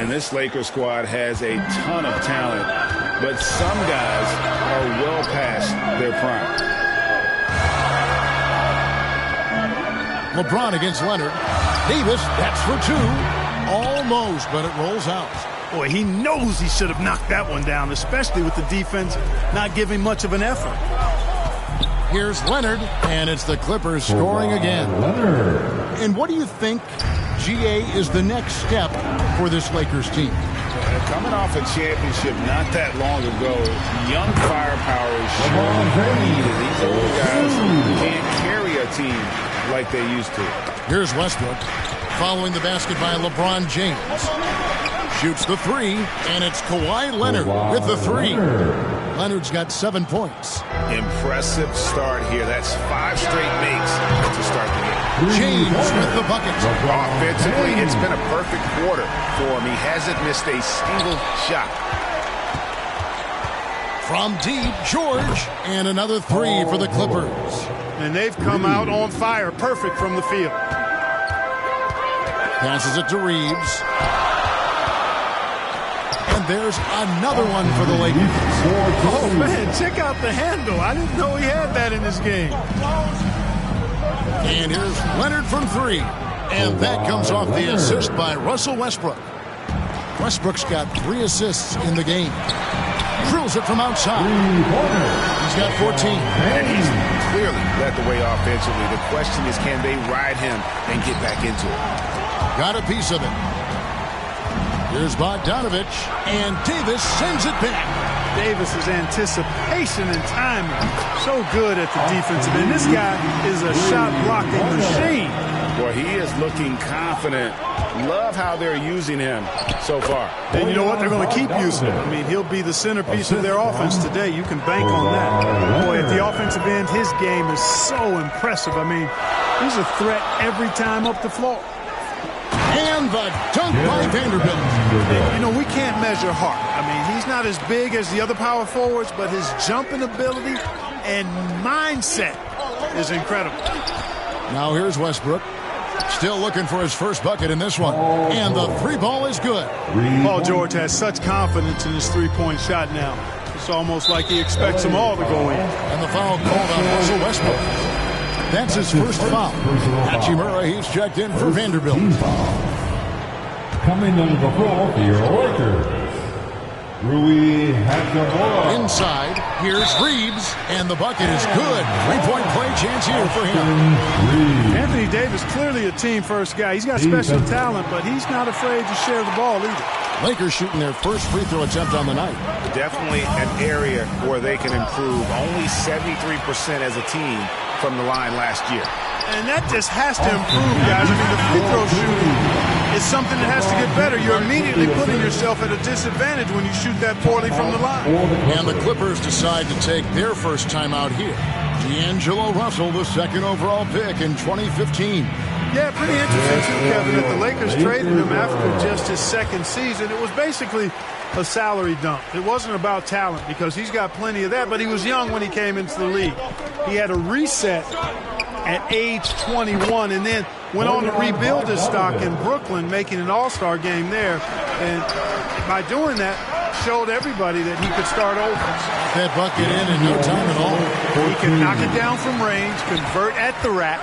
And this Lakers squad has a ton of talent, but some guys are well past their prime. LeBron against Leonard. Davis, that's for two. Almost, but it rolls out. Boy, he knows he should have knocked that one down, especially with the defense not giving much of an effort. Here's Leonard, and it's the Clippers scoring again. And what do you think, GA, is the next step for this Lakers team? Coming off a championship not that long ago, young firepower is surely needed. These old guys can't carry a team like they used to. Here's Westbrook, following the basket by LeBron James. Shoots the three, and it's Kawhi Leonard with the three. Leonard's got 7 points. Impressive start here. That's 5 straight makes to start the game. James with the bucket. Offensively, it's been a perfect quarter for him. He hasn't missed a single shot. From deep, George, and another three for the Clippers. And they've come out on fire, perfect from the field. Passes it to Reeves. And there's another one for the Lakers. Oh, man, check out the handle. I didn't know he had that in his game. And here's Leonard from three. And that comes off the assist by Russell Westbrook. Westbrook's got 3 assists in the game. Drills it from outside. He's got 14. And he's clearly led the way offensively. The question is, can they ride him and get back into it? Got a piece of it. Here's Bogdanovich, and Davis sends it back. Davis's anticipation and timing, so good at the defensive end. This guy is a shot-blocking machine. Boy, he is looking confident. Love how they're using him so far. And you know what? They're going to keep using him. I mean, he'll be the centerpiece of their offense today. You can bank on that. Boy, at the offensive end, his game is so impressive. I mean, he's a threat every time up the floor. And the dunk by Vanderbilt. You know, we can't measure heart. I mean, he's not as big as the other power forwards, but his jumping ability and mindset is incredible. Now here's Westbrook. Still looking for his first bucket in this one. And the three ball is good. Paul George has such confidence in his three-point shot now. It's almost like he expects them all to go in. And the foul called on Russell Westbrook. That's his first foul. Hachimura, he's checked in for Vanderbilt. Coming on the floor for your Lakers, Rui Hachimura. Inside, here's Reeves, and the bucket is good. Three-point play chance here for him. Anthony Davis, clearly a team-first guy. He's got special talent, but he's not afraid to share the ball either. Lakers shooting their first free throw attempt on the night. Definitely an area where they can improve. Only 73% as a team from the line last year. And that just has to improve, guys. I mean, the free throw shooting is something that has to get better. You're immediately putting yourself at a disadvantage when you shoot that poorly from the line. And the Clippers decide to take their first time out here. D'Angelo Russell, the second overall pick in 2015. Yeah, pretty interesting too, Kevin, that the Lakers traded him after just his second season. It was basically a salary dump. It wasn't about talent because he's got plenty of that, but he was young when he came into the league. He had a reset at age 21 and then went on to rebuild his stock in Brooklyn, making an all-star game there. And by doing that, showed everybody that he could start over. That bucket in no time at all. He can knock it down from range, convert at the rack,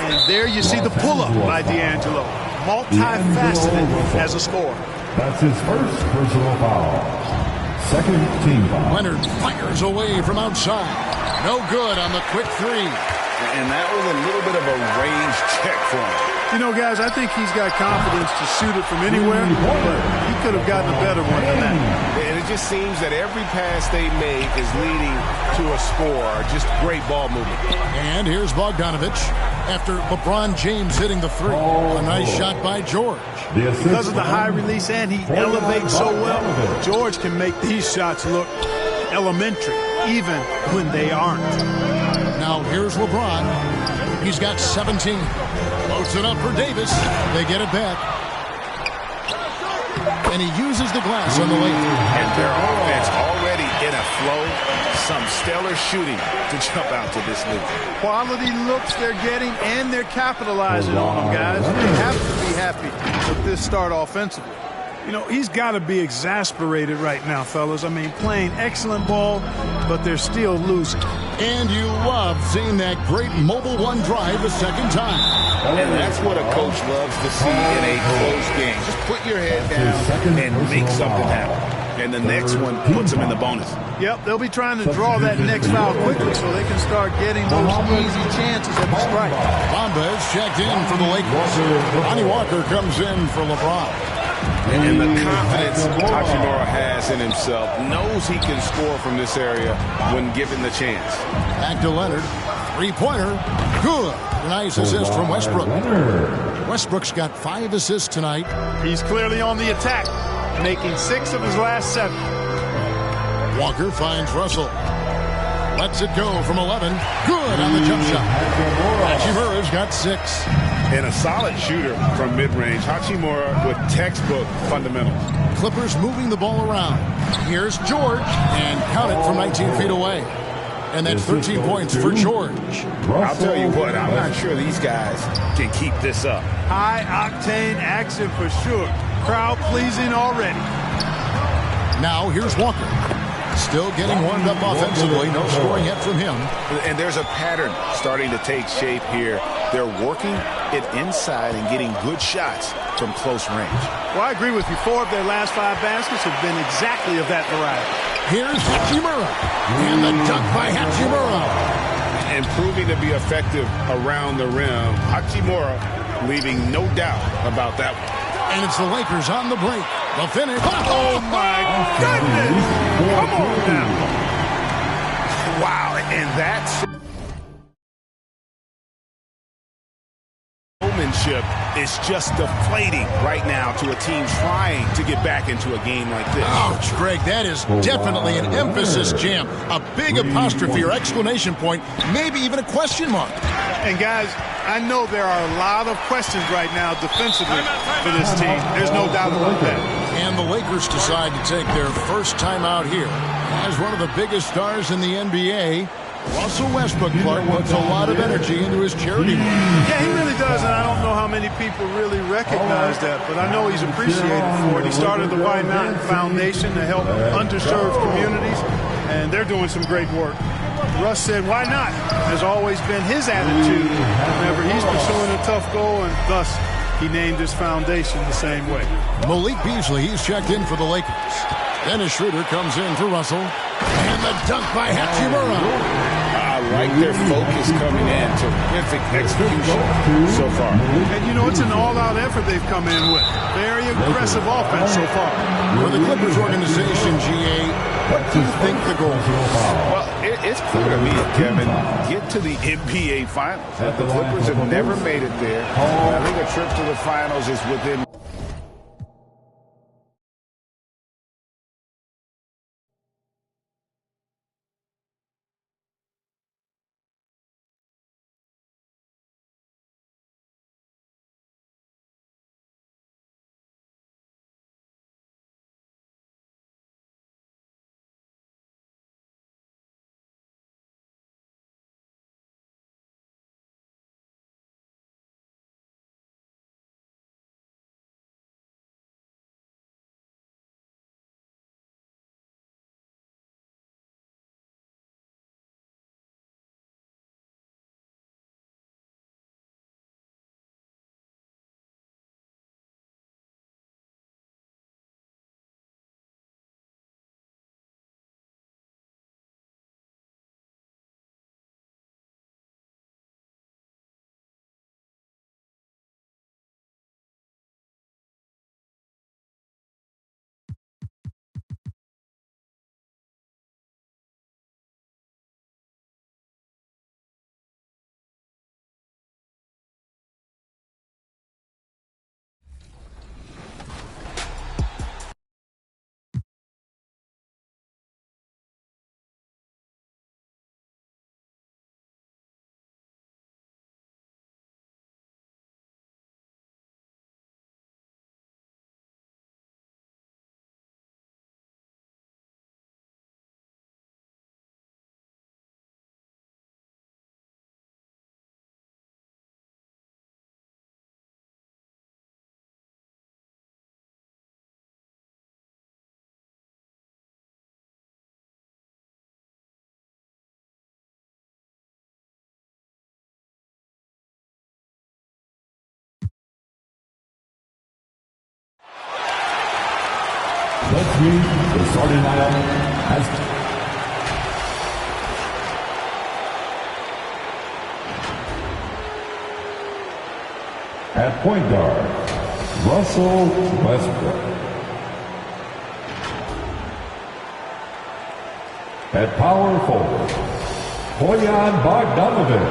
and there you see the pull-up by D'Angelo. Multifaceted as a scorer. That's his first personal foul. Second team foul. Leonard fires away from outside. No good on the quick three. And that was a little bit of a range check for him. You know, guys, I think he's got confidence to shoot it from anywhere, but he could have gotten a better one than that. And it just seems that every pass they make is leading to a score. Just great ball movement. And here's Bogdanovich after LeBron James hitting the three. A nice shot by George. Because of the high release and he elevates so well, George can make these shots look elementary, even when they aren't. Now here's LeBron. He's got 17. Loads it up for Davis. They get it back. And he uses the glass on the lane. And their offense already in a flow. Some stellar shooting to jump out to this lead. Quality looks they're getting, and they're capitalizing on them, guys. They have to be happy with this start offensively. You know, he's got to be exasperated right now, fellas. I mean, playing excellent ball, but they're still losing. And you love seeing that great mobile one drive a second time. And that's what a coach loves to see in a close game. Just put your head down and make something happen. And the next one puts them in the bonus. Yep, they'll be trying to draw that next foul quickly so they can start getting those easy chances at the strike. Bamba is checked in for the Lakers. Lonnie Walker comes in for LeBron. And the confidence Hachimura has in himself, knows he can score from this area when given the chance. Back to Leonard. Three-pointer. Good. Nice assist from Westbrook. Westbrook's got 5 assists tonight. He's clearly on the attack, making 6 of his last 7. Walker finds Russell. Lets it go from 11. Good on the jump shot. Hachimura's got 6. And a solid shooter from mid-range. Hachimura with textbook fundamentals. Clippers moving the ball around. Here's George. And count it from 19 feet away. And that's 13 points for George. I'll tell you what, I'm not sure these guys can keep this up. High-octane action for sure. Crowd pleasing already. Now here's Walker. Still getting warmed up offensively. No scoring yet from him. And there's a pattern starting to take shape here. They're working it inside and getting good shots from close range. Well, I agree with you. 4 of their last 5 baskets have been exactly of that variety. Here's Hachimura. And the dunk by Hachimura. And proving to be effective around the rim. Hachimura leaving no doubt about that one. And it's the Lakers on the break. The finish. Oh, my goodness. Come on now. Wow, and that's showmanship is just deflating right now to a team trying to get back into a game like this. Ouch, Greg, that is definitely an emphasis jam. A big apostrophe or exclamation point, maybe even a question mark. And guys, I know there are a lot of questions right now defensively for this team. There's no doubt about that. And the Lakers decide to take their first time out here. As one of the biggest stars in the NBA, Russell Westbrook, Clark, puts a lot of energy into his charity work. Yeah, he really does, and I don't know how many people really recognize that, but I know he's appreciated for it. He started the White Mountain Foundation to help underserved communities, and they're doing some great work. Russ said, why not? Has always been his attitude whenever he's pursuing a tough goal, and thus he named his foundation the same way. Malik Beasley, he's checked in for the Lakers. Dennis Schroeder comes in for Russell. And the dunk by Hachimura. I like their focus coming in. Terrific execution so far. And, you know, it's an all-out effort they've come in with. Very aggressive offense so far. For the Clippers organization, GA, what do you think the goal is? Well, it's clear to me, Kevin, get to the NBA Finals. The Clippers have never made it there. I think a trip to the Finals is within Let's meet the starting lineup as at point guard, Russell Westbrook. At power forward, Bojan Bogdanovic.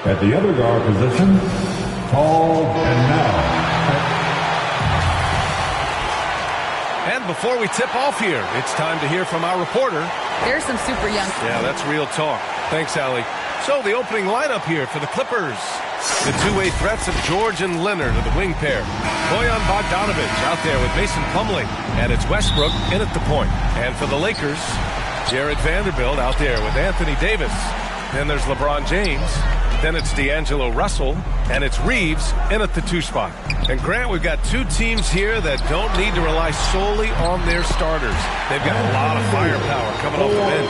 At the other guard position, tall and now. And before we tip off here, it's time to hear from our reporter. There's some super young. Yeah, that's real talk. Thanks, Allie. So the opening lineup here for the Clippers. The two-way threats of George and Leonard are the wing pair. Bojan Bogdanovic out there with Mason Plumlee. And it's Westbrook in at the point. And for the Lakers, Jared Vanderbilt out there with Anthony Davis. Then there's LeBron James. Then it's D'Angelo Russell. And it's Reeves in at the 2 spot. And Grant, we've got two teams here that don't need to rely solely on their starters. They've got a lot of firepower coming off the bench.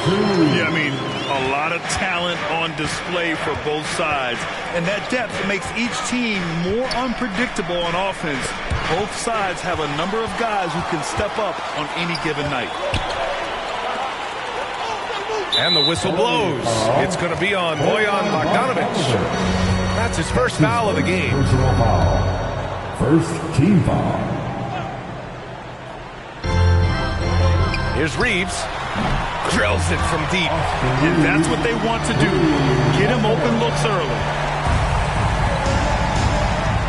Yeah, I mean, a lot of talent on display for both sides. And that depth makes each team more unpredictable on offense. Both sides have a number of guys who can step up on any given night. And the whistle blows. It's going to be on Bojan Bogdanovic. That's his first foul of the game. Personal foul. First team foul. Here's Reeves. Drills it from deep. And that's what they want to do. Get him open looks early.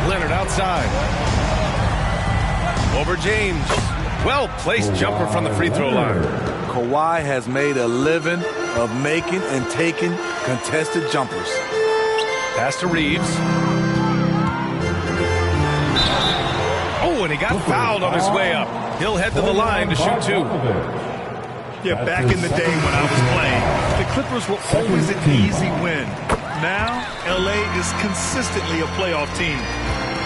Leonard outside. Over James. Well-placed jumper from the free throw line. Kawhi has made a living of making and taking contested jumpers. Pass to Reeves. Oh, and he got fouled on his way up. He'll head to the line to shoot 2. Yeah, back in the day when I was playing, the Clippers were always an easy win. Now, L.A. is consistently a playoff team.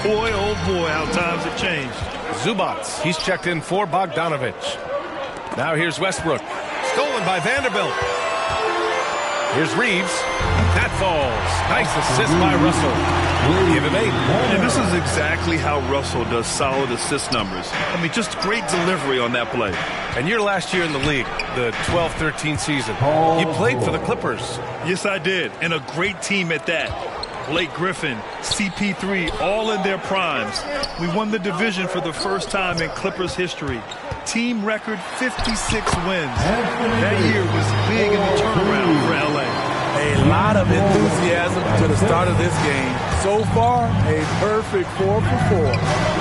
Boy, oh boy, how times have changed. Zubats, he's checked in for Bogdanovic. Now here's Westbrook. Stolen by Vanderbilt. Here's Reeves. That falls. Nice assist by Russell. Give him 8. And this is exactly how Russell does solid assist numbers. I mean, just great delivery on that play. And your last year in the league, the 12-13 season, you played for the Clippers. Yes, I did. And a great team at that. Blake Griffin, CP3, all in their primes. We won the division for the first time in Clippers history. Team record 56 wins. That year was big in the turnaround for LA. A lot of enthusiasm to the start of this game. So far, a perfect 4 for 4.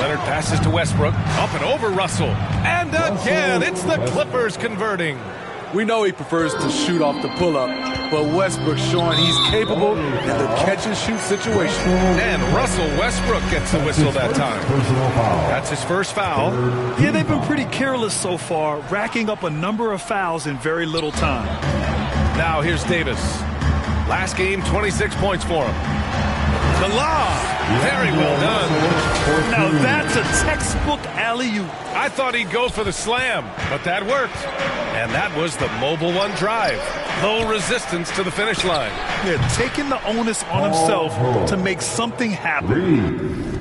Leonard passes to Westbrook. Up and over Russell. And again, it's the Clippers converting. We know he prefers to shoot off the pull-up, but Westbrook's showing he's capable in the catch-and-shoot situation. And Russell Westbrook gets the whistle that time. That's his first foul. Yeah, they've been pretty careless so far, racking up a number of fouls in very little time. Now here's Davis. Last game, 26 points for him. The lob. Very well done. Now that's a textbook alley-oop. I thought he'd go for the slam, but that worked. And that was the Mobile One drive. Low resistance to the finish line. Yeah, taking the onus on himself to make something happen.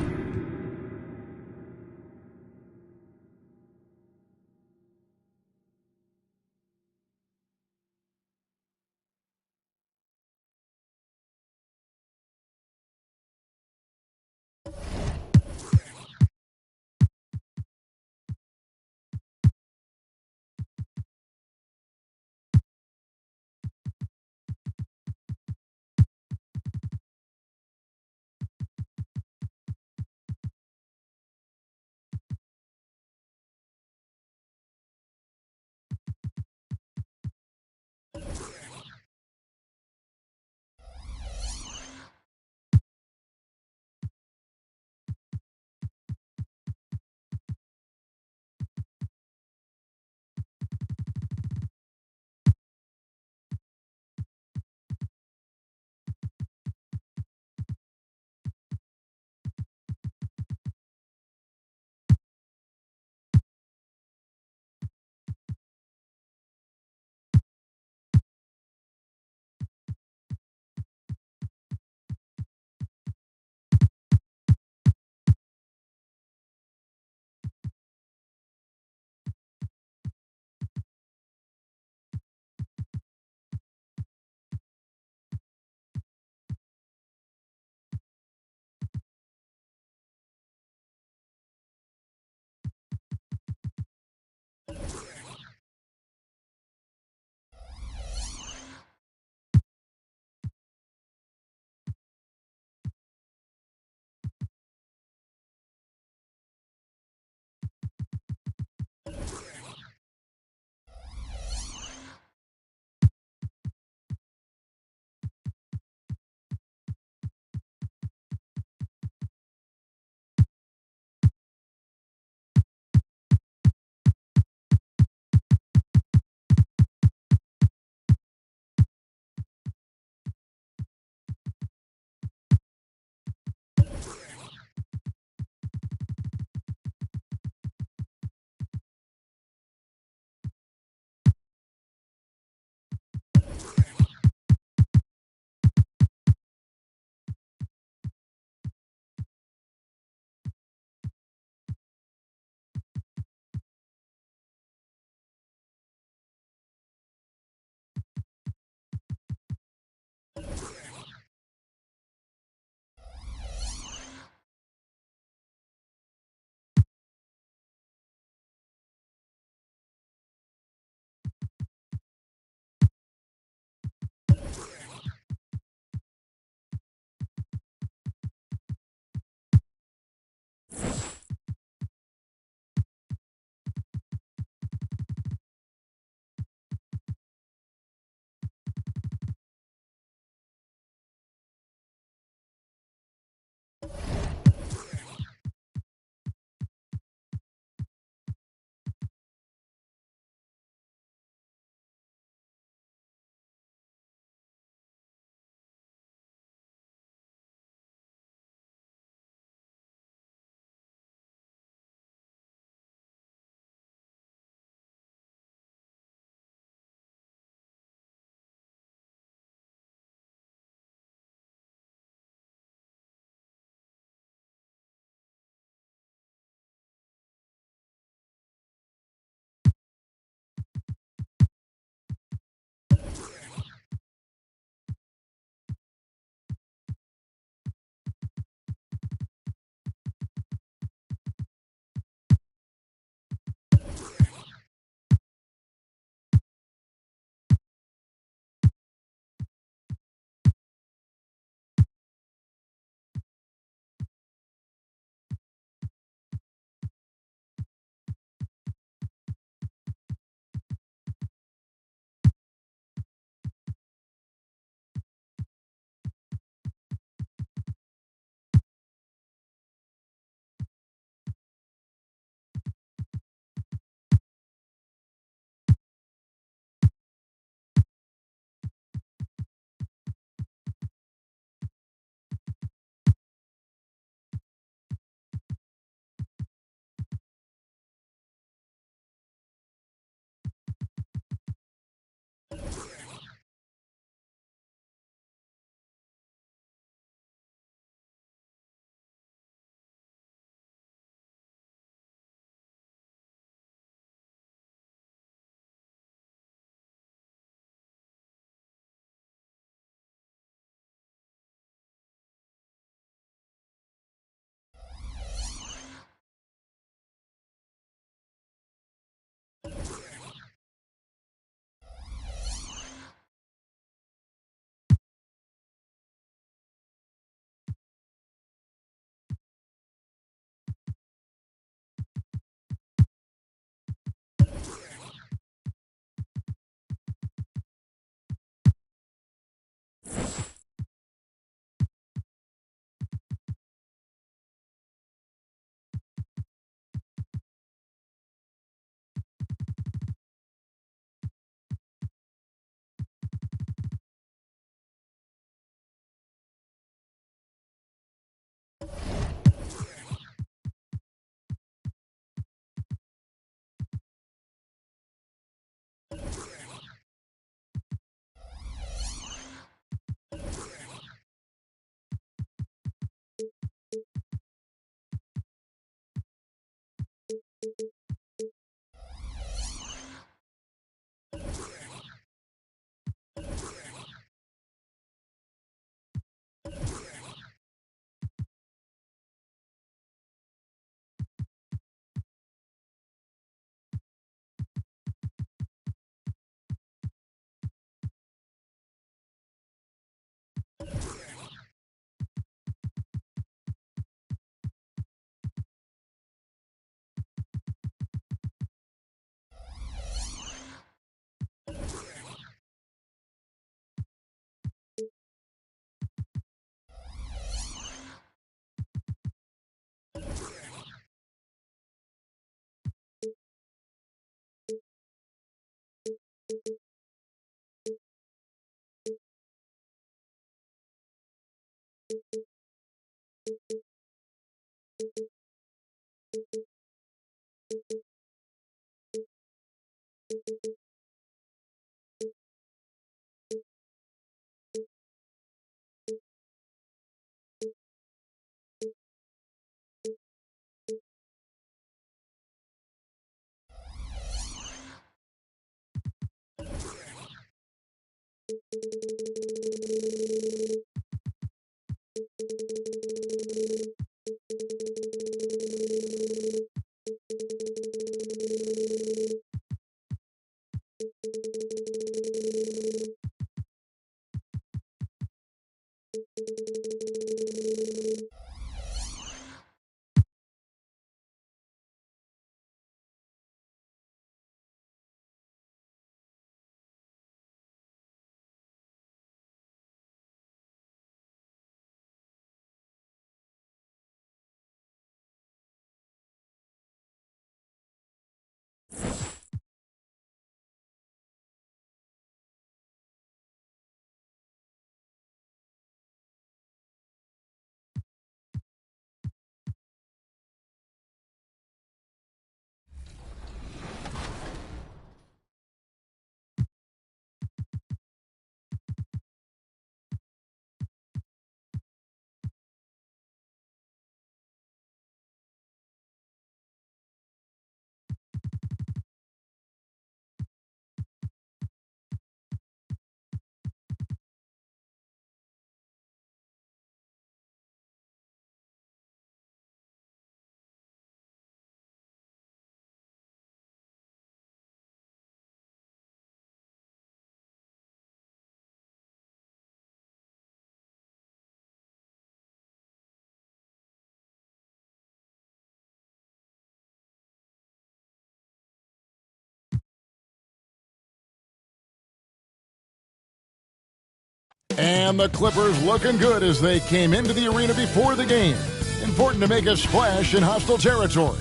And the Clippers looking good as they came into the arena before the game. Important to make a splash in hostile territory.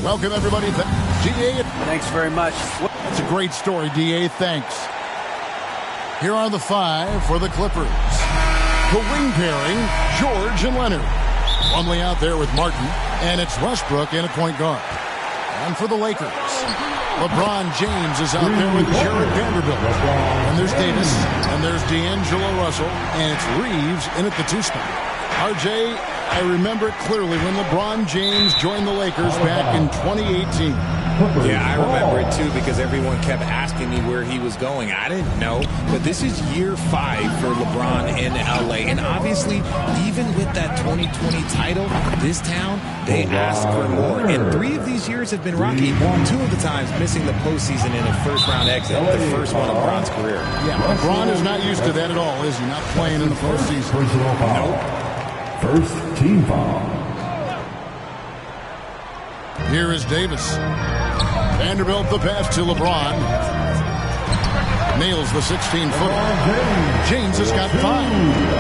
Welcome, everybody. DA. Thanks very much. That's a great story, DA. Thanks. Here are the five for the Clippers. The wing pairing, George and Leonard. Plumlee out there with Martin, and it's Westbrook in at point guard. And for the Lakers, LeBron James is out there with Jared Vanderbilt. And there's Davis, and there's D'Angelo Russell, and it's Reeves in at the two spot. RJ, I remember it clearly when LeBron James joined the Lakers back in 2018. Yeah, I remember it too because everyone kept asking me where he was going. I didn't know, but this is year 5 for LeBron in LA. And obviously, even with that 2020 title, this town, they asked for more. And 3 of these years have been rocky. 2 of the times missing the postseason in a first-round exit, the first one of LeBron's career. Yeah, LeBron is not used to that at all, is he? Not playing in the postseason. Nope. First team foul. Here is Davis. Vanderbilt the pass to LeBron. Nails the 16-footer. James has got 5.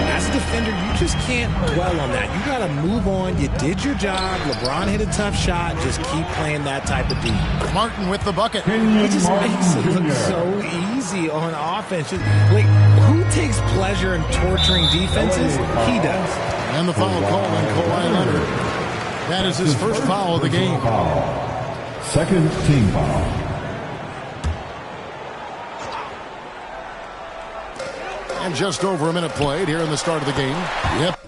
As a defender, you just can't dwell on that. You got to move on. You did your job. LeBron hit a tough shot. Just keep playing that type of D. Martin with the bucket. He just makes it look so easy on offense. Like, who takes pleasure in torturing defenses? He does. And the foul call on Kawhi Leonard. That is his first foul of the game. Second team foul. And just over a minute played here in the start of the game. Yep.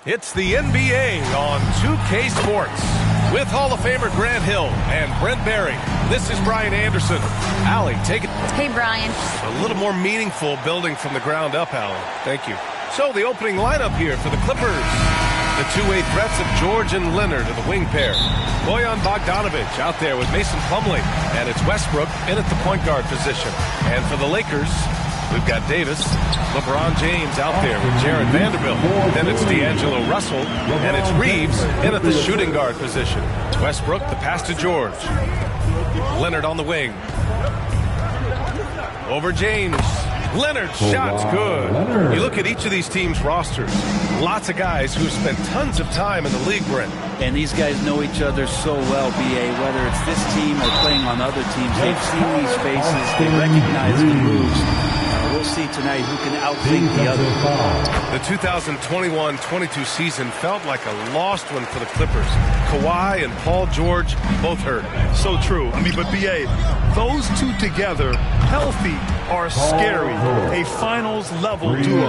It's the NBA on 2K Sports. With Hall of Famer Grant Hill and Brent Barry, this is Brian Anderson. Allie, take it. Hey, Brian. A little more meaningful building from the ground up, Allie. Thank you. So the opening lineup here for the Clippers. The two-way threats of George and Leonard are the wing pair. Bojan Bogdanovic out there with Mason Plumlee. And it's Westbrook in at the point guard position. And for the Lakers, we've got Davis, LeBron James out there with Jared Vanderbilt. Then it's D'Angelo Russell, and it's Reeves in at the shooting guard position. Westbrook, the pass to George. Leonard on the wing. Over James. Leonard's shot's good. You look at each of these teams' rosters. Lots of guys who spent tons of time in the league, Brent. And these guys know each other so well, B.A., whether it's this team or playing on other teams. They've seen these faces. They recognize the moves. We'll see tonight who can outthink the other. The 2021-22 season felt like a lost one for the Clippers. Kawhi and Paul George both hurt. So true. I mean, but B.A., those two together, healthy, are scary. A finals-level duo.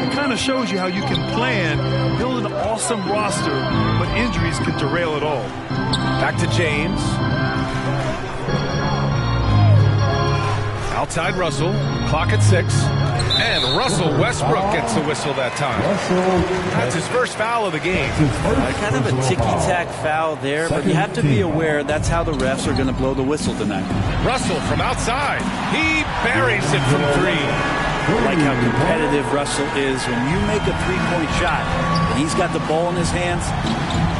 It kind of shows you how you can plan, build an awesome roster, but injuries can derail it all. Back to James. Outside Russell, clock at 6. And Russell Westbrook gets the whistle that time. That's his first foul of the game. Kind of a ticky-tack foul there, but you have to be aware that's how the refs are going to blow the whistle tonight. Russell from outside. He buries it from 3. I like how competitive Russell is. When you make a three-point shot and he's got the ball in his hands,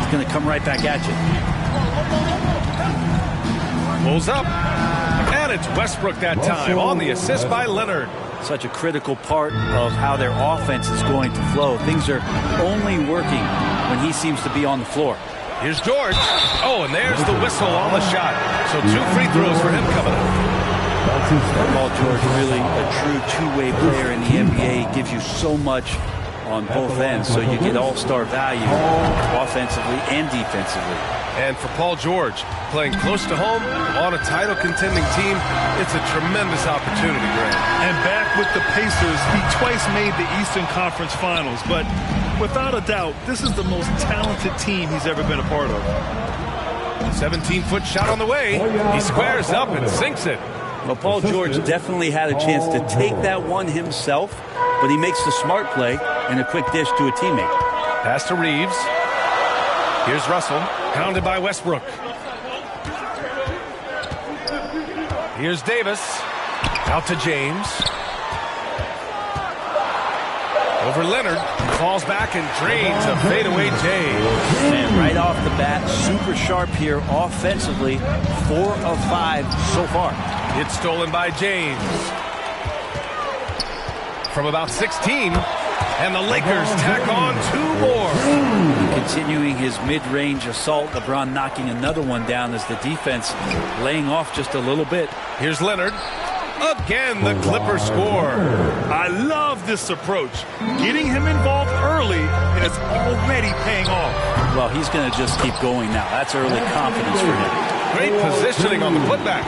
he's going to come right back at you. Pulls up. And it's Westbrook that time on the assist by Leonard. Such a critical part of how their offense is going to flow. Things are only working when he seems to be on the floor. Here's George. Oh, and there's the whistle on the shot. So 2 free throws for him coming up. Paul George, really a true two-way player in the NBA. Gives you so much on both ends, so you get all-star value offensively and defensively. And for Paul George, playing close to home on a title-contending team, it's a tremendous opportunity, Grant. And back with the Pacers, he twice made the Eastern Conference Finals. But without a doubt, this is the most talented team he's ever been a part of. 17-foot shot on the way. He squares up and sinks it. Well, Paul George definitely had a chance to take that one himself, but he makes the smart play and a quick dish to a teammate. Pass to Reeves. Here's Russell, pounded by Westbrook. Here's Davis, out to James. Over Leonard, falls back and drains a fadeaway J. And right off the bat, super sharp here offensively, 4 of 5 so far. It's stolen by James. From about 16, and the Lakers tack on 2 more. Continuing his mid-range assault, LeBron knocking another one down as the defense laying off just a little bit. Here's Leonard. Again, the Clippers score. I love this approach. Getting him involved early, and it's already paying off. Well, he's going to just keep going now. That's early confidence for him. Great positioning on the putback.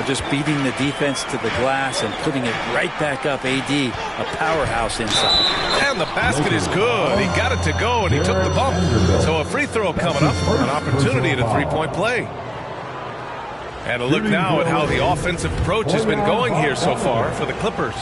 Just beating the defense to the glass and putting it right back up. AD, a powerhouse inside. And the basket is good. He got it to go, and he took the bump. So a free throw coming up, an opportunity at a three-point play. And a look now at how the offensive approach has been going here so far for the Clippers.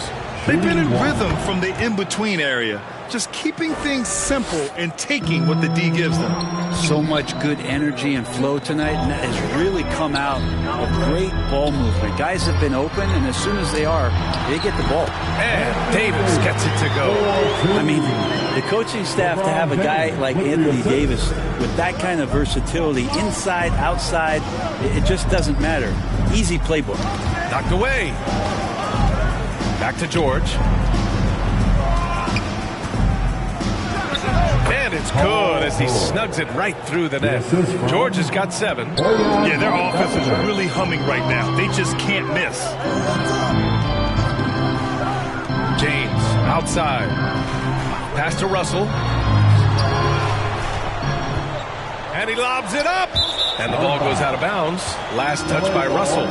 They've been in rhythm from the in-between area, just keeping things simple and taking what the D gives them. So much good energy and flow tonight, and that has really come out of great ball movement. Guys have been open, and as soon as they are, they get the ball. And Davis gets it to go. I mean, the coaching staff to have a guy like Anthony Davis with that kind of versatility, inside, outside, it just doesn't matter. Easy playbook. Knocked away. Back to George. And it's good as he snugs it right through the net. George has got 7. Yeah, their offense is really humming right now. They just can't miss. James outside. Pass to Russell. And he lobs it up. And the ball goes out of bounds. Last touch by Russell.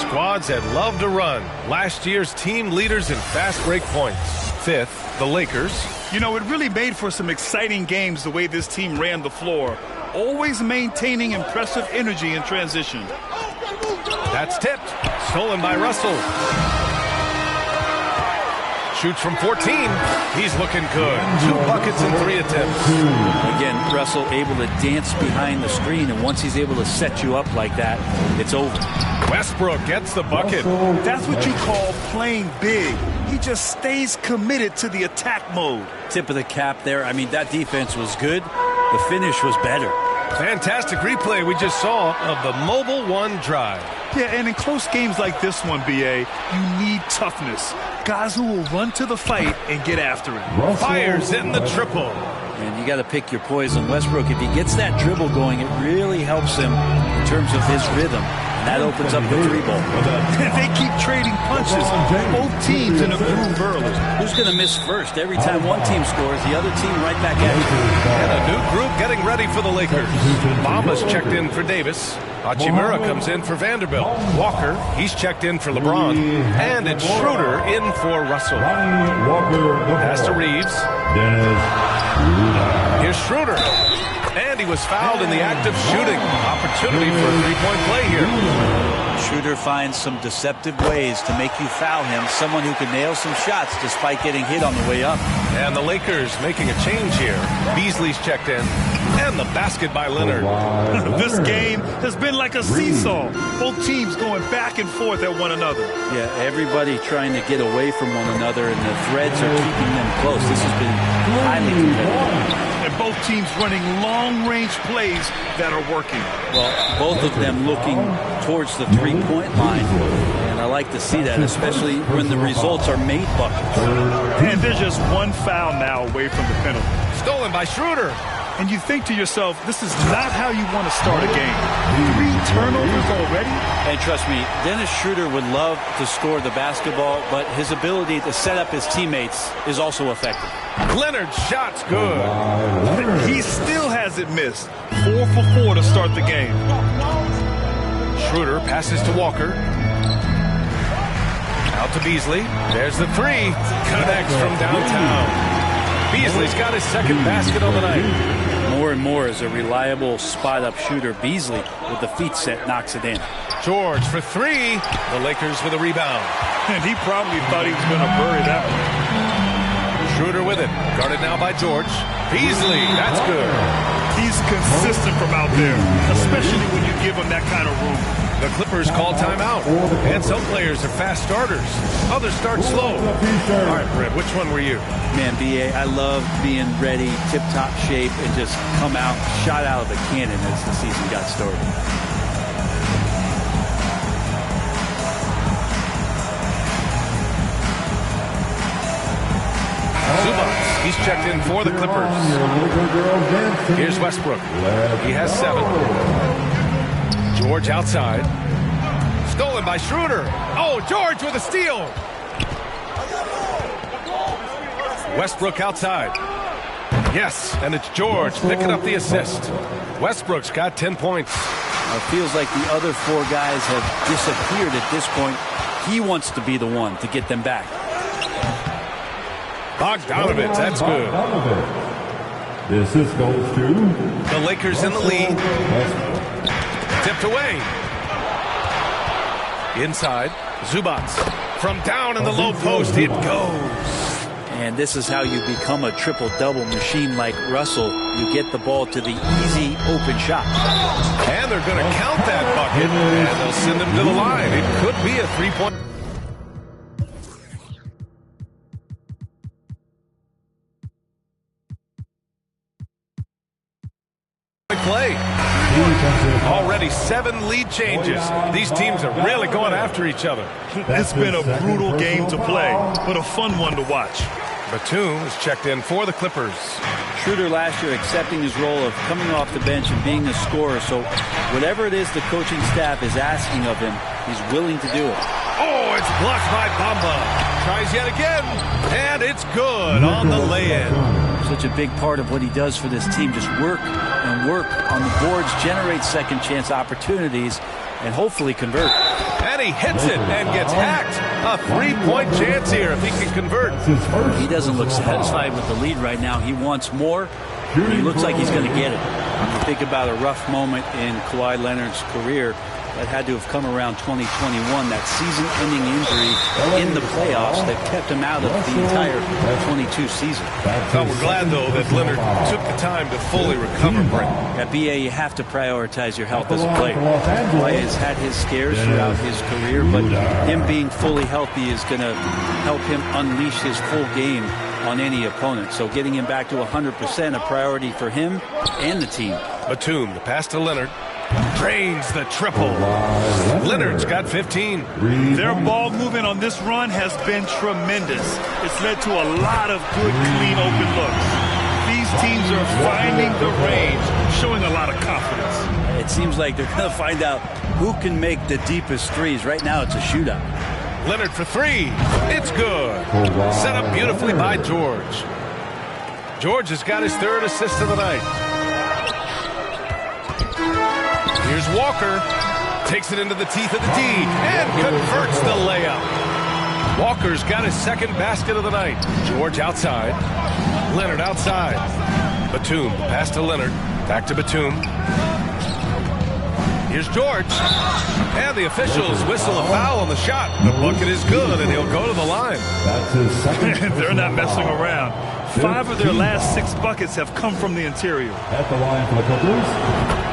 Squads that love to run. Last year's team leaders in fast break points. 5th, the Lakers. You know, it really made for some exciting games the way this team ran the floor. Always maintaining impressive energy in transition. That's tipped. Stolen by Russell. Shoots from 14. He's looking good. 2 buckets in 3 attempts. Again, Russell able to dance behind the screen, and once he's able to set you up like that, it's over. Westbrook gets the bucket. That's what you call playing big. He just stays committed to the attack mode. Tip of the cap there. I mean, that defense was good. The finish was better. Fantastic replay we just saw of the Mobile One drive. Yeah, and in close games like this one, BA, you need toughness. Guys who will run to the fight and get after it. Fires in the triple. And you got to pick your poison. Westbrook, if he gets that dribble going, it really helps him in terms of his rhythm. And that opens up the 3-ball. They keep trading punches. Both teams in a groove early. Who's going to miss first? Every time one team scores, the other team right back at you. And a new group getting ready for the Lakers. Bamba's checked in for Davis. Hachimura comes in for Vanderbilt. Walker, he's checked in for LeBron. And it's Schroeder in for Russell. Pass to Reeves. Here's Schroeder. And he was fouled in the act of shooting. Opportunity for a 3-point play here. Schroeder finds some deceptive ways to make you foul him. Someone who can nail some shots despite getting hit on the way up. And the Lakers making a change here. Beasley's checked in. And the basket by Leonard. This game has been like a seesaw. Both teams going back and forth at one another. Yeah, everybody trying to get away from one another, and the threads are keeping them close. This has been highly competitive. And both teams running long-range plays that are working. Well, both of them looking towards the three-point line. And I like to see that, especially when the results are made buckets. And they're just one foul now away from the penalty. Stolen by Schroeder. And you think to yourself, this is not how you want to start a game. 3 turnovers already? And trust me, Dennis Schroeder would love to score the basketball, but his ability to set up his teammates is also effective. Leonard's shot's good. He still hasn't missed. 4 for 4 to start the game. Schroeder passes to Walker. Out to Beasley. There's the three. Connects from downtown. Beasley's got his second basket on the night. More and more as a reliable spot-up shooter. Beasley, with the feet set, knocks it in. George for three. The Lakers with a rebound. And he probably thought he was going to bury that one. Schroeder with it. Guarded now by George. Beasley, that's good. He's consistent from out there, especially when you give him that kind of room. The Clippers call timeout. And some players are fast starters. Others start slow. All right, Brett, which one were you? Man, B.A., I love being ready, tip-top shape, and just come out, shot out of the cannon as the season got started. Zubac, he's checked in for the Clippers. Here's Westbrook. He has 7. George outside. Stolen by Schroeder. Oh, George with a steal. Westbrook outside. Yes, and it's George picking up the assist. Westbrook's got 10 points. It feels like the other 4 guys have disappeared at this point. He wants to be the one to get them back. Bogdanovich, that's good. The assist goes to the Lakers in the lead. Tipped away. Inside, Zubac. From down in the low post, it goes. And this is how you become a triple-double machine like Russell. You get the ball to the easy open shot. And they're going to count that bucket, and they'll send him to the line. It could be a 3-point. Play. Already 7 lead changes. These teams are really going after each other. It's been a brutal game to play, but a fun one to watch. Batum is checked in for the Clippers. Schroeder last year accepting his role of coming off the bench and being a scorer. So whatever it is the coaching staff is asking of him, he's willing to do it. Oh, it's blocked by Bamba. Tries yet again, and it's good on the lay-in. Such a big part of what he does for this team. Just work and work on the boards, generate second chance opportunities, and hopefully convert. And he hits it and gets hacked. A 3-point chance here if he can convert. He doesn't look satisfied with the lead right now. He wants more. He looks like he's going to get it. When you think about a rough moment in Kawhi Leonard's career, that had to have come around 2021, that season-ending injury in the playoffs that kept him out of the entire 22 season. Well, we're glad, though, that Leonard took the time to fully recover, Brent. At BA, you have to prioritize your health as a player. Kawhi has had his scares throughout his career, but him being fully healthy is going to help him unleash his full game on any opponent. So getting him back to 100%, a priority for him and the team. Batum, the pass to Leonard. Drains the triple. Leonard's got 15. Their ball movement on this run has been tremendous. It's led to a lot of good, clean, open looks. These teams are finding the range, showing a lot of confidence. It seems like they're going to find out who can make the deepest threes. Right now, it's a shootout. Leonard for 3. It's good. Set up beautifully by George. George has got his 3rd assist of the night. Here's Walker. Takes it into the teeth of the D and converts the layup. Walker's got his 2nd basket of the night. George outside. Leonard outside. Batum, pass to Leonard. Back to Batum. Here's George. And the officials whistle a foul on the shot. The bucket is good, and he'll go to the line. That's his second. They're not messing around. 5 of their last 6 buckets have come from the interior. At the line for the Clippers.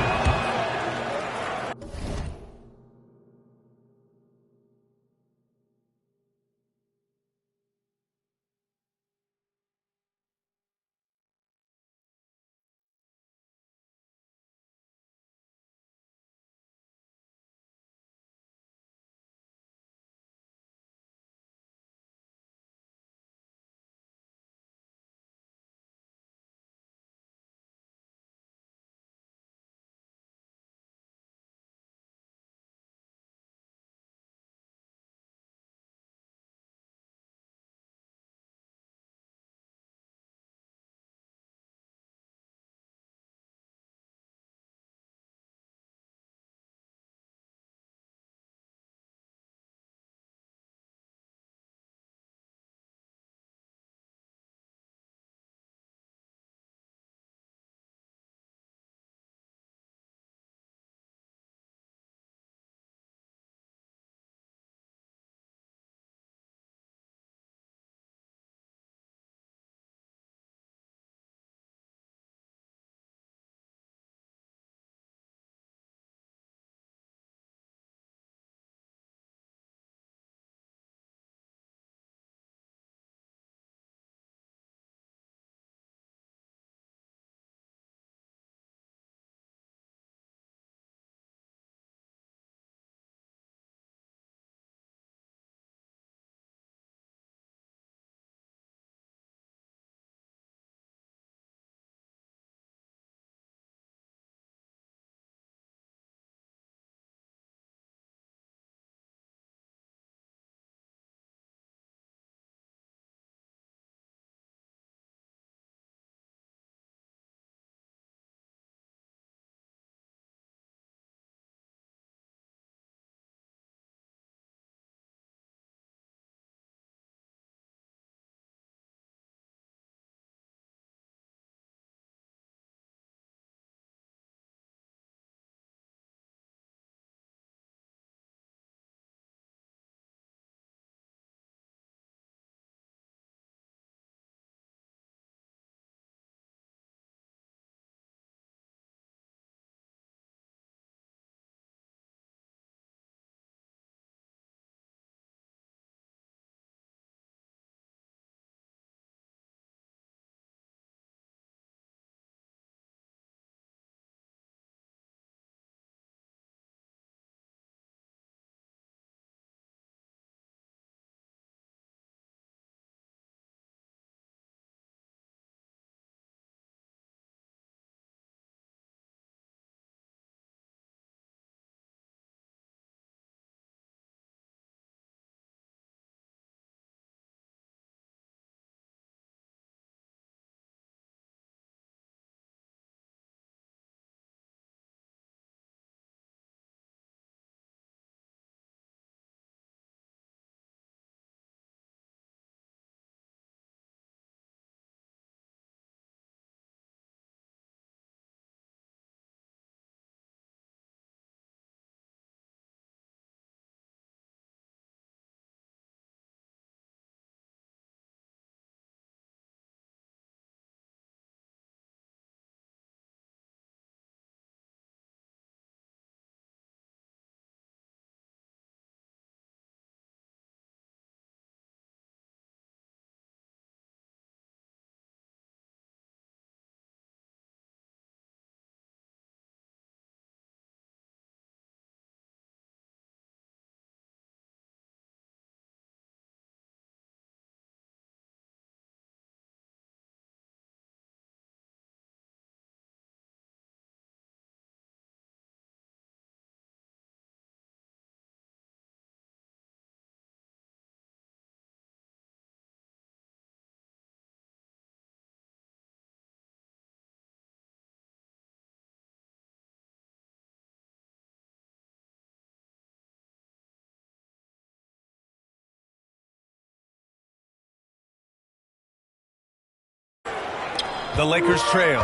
The Lakers trail.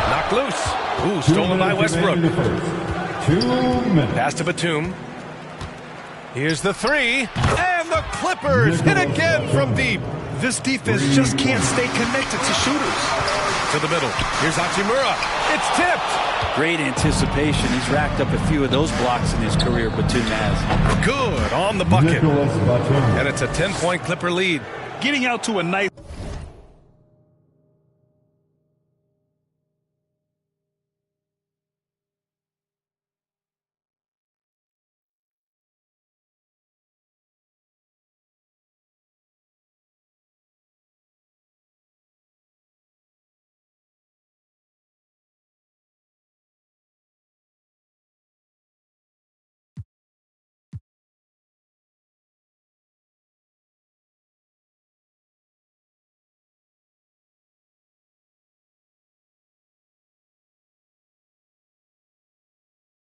Knocked kicked loose. Ooh, stolen by Westbrook. 2 minutes. Pass to Batum. Here's the three. And the Clippers hit again from deep. This defense just can't stay connected to shooters. To the middle. Here's Hachimura. It's tipped. Great anticipation. He's racked up a few of those blocks in his career, Batum has. Good on the bucket. Nicholas Batum. And it's a 10-point Clipper lead. Getting out to a nice